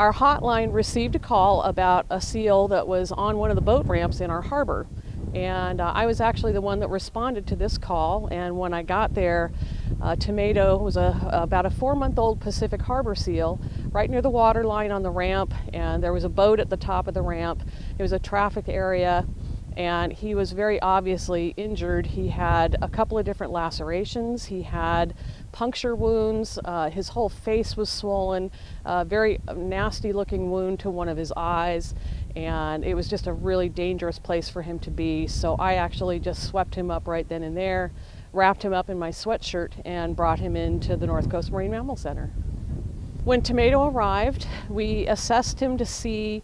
Our hotline received a call about a seal that was on one of the boat ramps in our harbor. And I was actually the one that responded to this call. And when I got there, Tomato was about a 4-month-old Pacific Harbor seal right near the water line on the ramp. And there was a boat at the top of the ramp. It was a traffic area. And he was very obviously injured. He had a couple of different lacerations. He had puncture wounds. His whole face was swollen, very nasty looking wound to one of his eyes. And it was just a really dangerous place for him to be. So I actually just swept him up right then and there, wrapped him up in my sweatshirt, and brought him into the Northcoast Marine Mammal Center. When Tomato arrived, we assessed him to see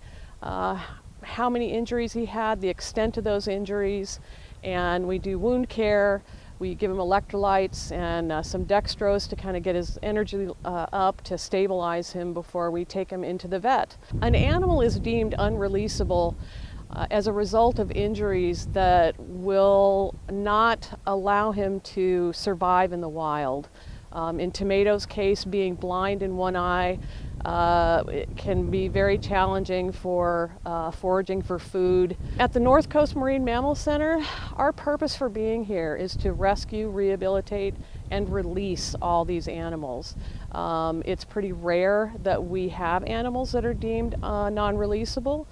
how many injuries he had, the extent of those injuries, and we do wound care. We give him electrolytes and some dextrose to kind of get his energy up to stabilize him before we take him into the vet. An animal is deemed unreleasable as a result of injuries that will not allow him to survive in the wild. In Tomato's case, being blind in one eye, it can be very challenging for foraging for food. At the Northcoast Marine Mammal Center, our purpose for being here is to rescue, rehabilitate, and release all these animals. It's pretty rare that we have animals that are deemed non-releasable.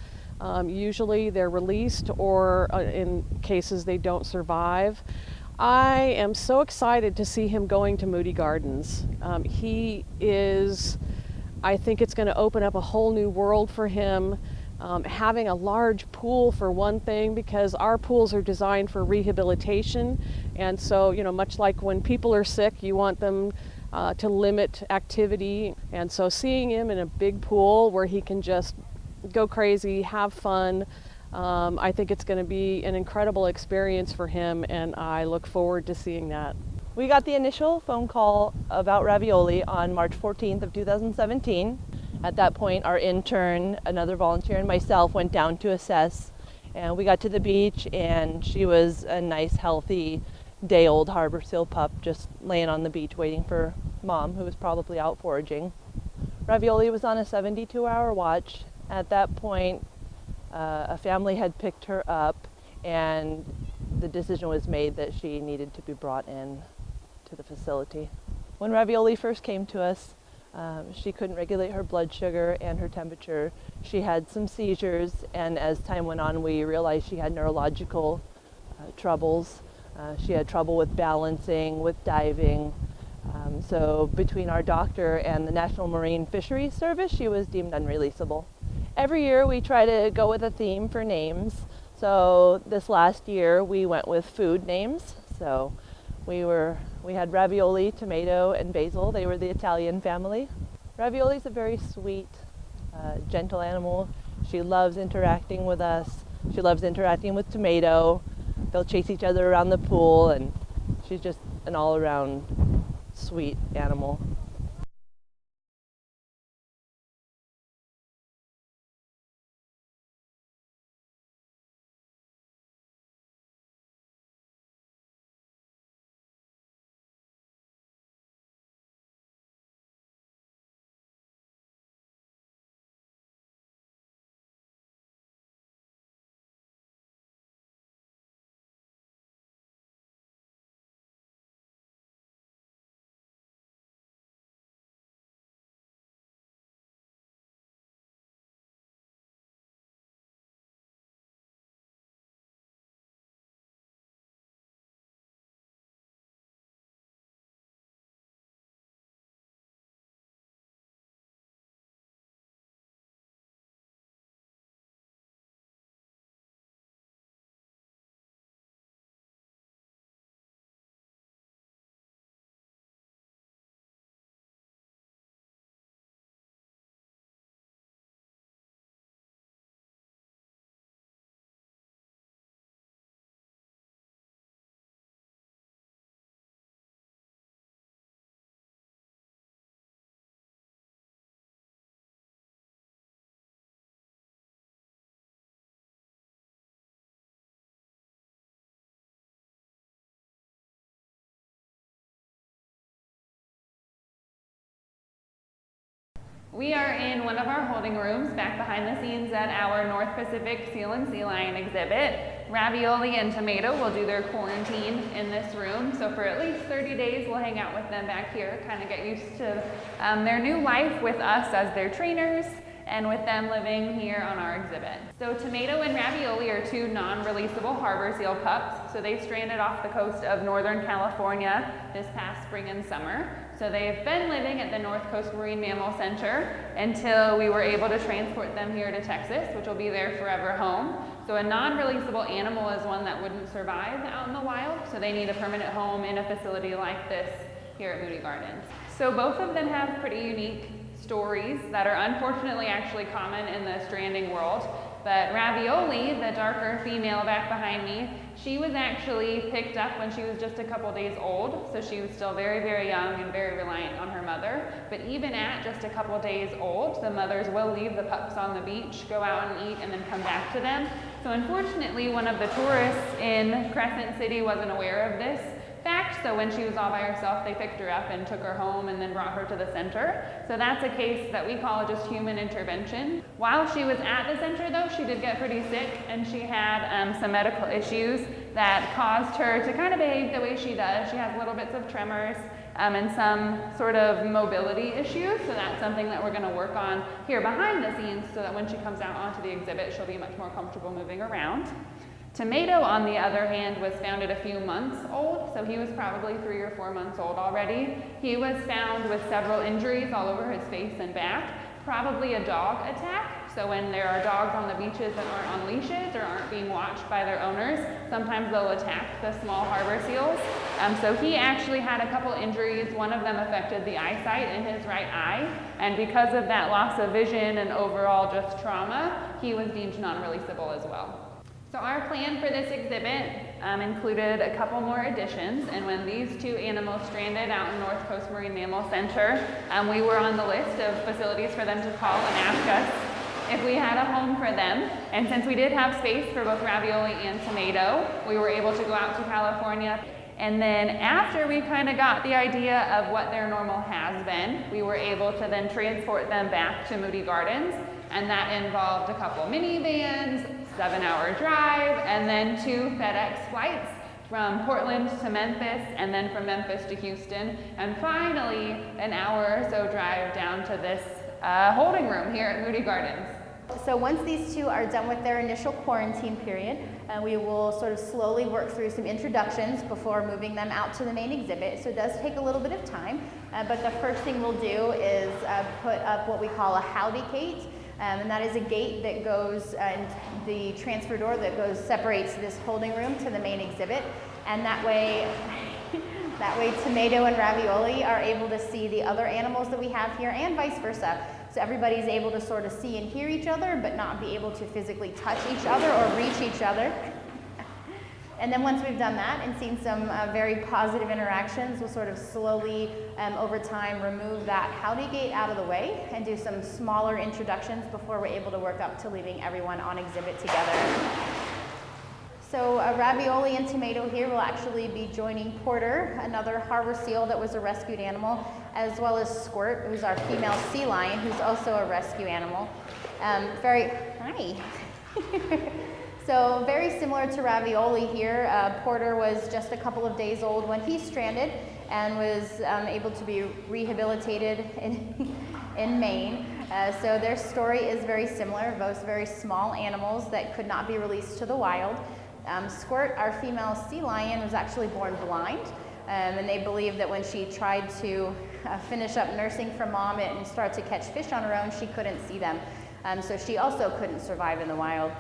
Usually they're released, or in cases they don't survive. I am so excited to see him going to Moody Gardens. I think it's going to open up a whole new world for him. Having a large pool, for one thing, because our pools are designed for rehabilitation. And so, much like when people are sick, you want them to limit activity. And so seeing him in a big pool where he can just go crazy, have fun, I think it's going to be an incredible experience for him, and I look forward to seeing that. We got the initial phone call about Ravioli on March 14th of 2017. At that point, our intern, another volunteer, and myself went down to assess, and we got to the beach, and she was a nice, healthy, day-old harbor seal pup just laying on the beach waiting for Mom, who was probably out foraging. Ravioli was on a 72-hour watch. At that point, a family had picked her up, and the decision was made that she needed to be brought in to the facility. When Ravioli first came to us, she couldn't regulate her blood sugar and her temperature. She had some seizures, and as time went on, we realized she had neurological troubles. She had trouble with balancing, with diving. So between our doctor and the National Marine Fisheries Service, she was deemed unreleasable. Every year we try to go with a theme for names. So this last year we went with food names. So we had Ravioli, Tomato, and Basil. They were the Italian family. Ravioli's a very sweet, gentle animal. She loves interacting with us. She loves interacting with Tomato. They'll chase each other around the pool, and she's just an all-around sweet animal. We are in one of our holding rooms back behind the scenes at our North Pacific Seal and Sea Lion exhibit. Ravioli and Tomato will do their quarantine in this room. So for at least 30 days, we'll hang out with them back here, kind of get used to their new life with us as their trainers and with them living here on our exhibit. So Tomato and Ravioli are two non-releasable harbor seal pups. So they stranded off the coast of Northern California this past spring and summer. So they've been living at the Northcoast Marine Mammal Center until we were able to transport them here to Texas, which will be their forever home. So a non-releasable animal is one that wouldn't survive out in the wild, so they need a permanent home in a facility like this here at Moody Gardens. So both of them have pretty unique stories that are unfortunately actually common in the stranding world. But Ravioli, the darker female back behind me, she was actually picked up when she was just a couple days old. So she was still very, very young and very reliant on her mother. But even at just a couple days old, the mothers will leave the pups on the beach, go out and eat, and then come back to them. So unfortunately, one of the tourists in Crescent City wasn't aware of this fact, so when she was all by herself, they picked her up and took her home and then brought her to the center. So that's a case that we call just human intervention. While she was at the center though, she did get pretty sick and she had some medical issues that caused her to kind of behave the way she does. She has little bits of tremors and some sort of mobility issues, so that's something that we're going to work on here behind the scenes so that when she comes out onto the exhibit, she'll be much more comfortable moving around. Tomato, on the other hand, was found at a few months old, so he was probably 3 or 4 months old already. He was found with several injuries all over his face and back, probably a dog attack. So when there are dogs on the beaches that aren't on leashes or aren't being watched by their owners, sometimes they'll attack the small harbor seals. So he actually had a couple injuries. One of them affected the eyesight in his right eye, and because of that loss of vision and overall just trauma, he was deemed non-releasable as well. So our plan for this exhibit included a couple more additions, and when these two animals stranded out in Northcoast Marine Mammal Center, we were on the list of facilities for them to call and ask us if we had a home for them. And since we did have space for both Ravioli and Tomato, we were able to go out to California. And then after we kind of got the idea of what their normal has been, we were able to then transport them back to Moody Gardens, and that involved a couple minivans, 7-hour drive, and then 2 FedEx flights from Portland to Memphis, and then from Memphis to Houston, and finally an hour or so drive down to this holding room here at Moody Gardens. So once these two are done with their initial quarantine period, we will sort of slowly work through some introductions before moving them out to the main exhibit. So it does take a little bit of time, but the first thing we'll do is put up what we call a howdy gate. And that is a gate that goes, and the transfer door that separates this holding room to the main exhibit. And that way Tomato and Ravioli are able to see the other animals that we have here, and vice versa. So everybody's able to sort of see and hear each other, but not be able to physically touch each other or reach each other. And then once we've done that and seen some very positive interactions, we'll sort of slowly, over time, remove that howdy gate out of the way and do some smaller introductions before we're able to work up to leaving everyone on exhibit together. So Ravioli and Tomato here will actually be joining Porter, another harbor seal that was a rescued animal, as well as Squirt, who's our female sea lion, who's also a rescue animal. Hi. So very similar to Ravioli here, Porter was just a couple of days old when he stranded and was able to be rehabilitated in Maine. So their story is very similar, both very small animals that could not be released to the wild. Squirt, our female sea lion, was actually born blind, and they believe that when she tried to finish up nursing from mom and start to catch fish on her own, she couldn't see them. So she also couldn't survive in the wild.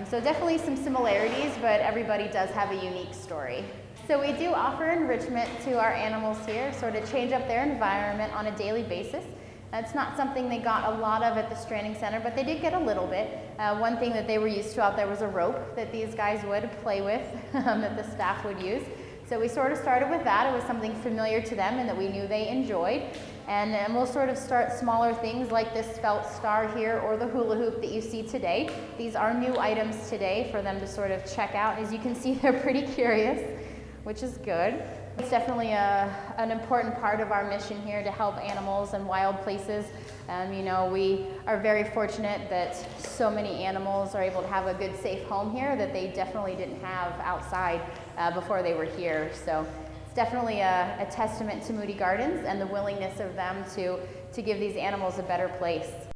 So definitely some similarities, but everybody does have a unique story. So we do offer enrichment to our animals here, sort of change up their environment on a daily basis. It's not something they got a lot of at the stranding center, but they did get a little bit. One thing that they were used to out there was a rope that these guys would play with, that the staff would use. So we sort of started with that. It was something familiar to them and that we knew they enjoyed. And then we'll sort of start smaller things like this felt star here or the hula hoop that you see today. These are new items today for them to sort of check out. As you can see, they're pretty curious, which is good. It's definitely an important part of our mission here to help animals and wild places. You know, we are very fortunate that so many animals are able to have a good, safe home here that they definitely didn't have outside before they were here. So it's definitely a testament to Moody Gardens and the willingness of them to give these animals a better place.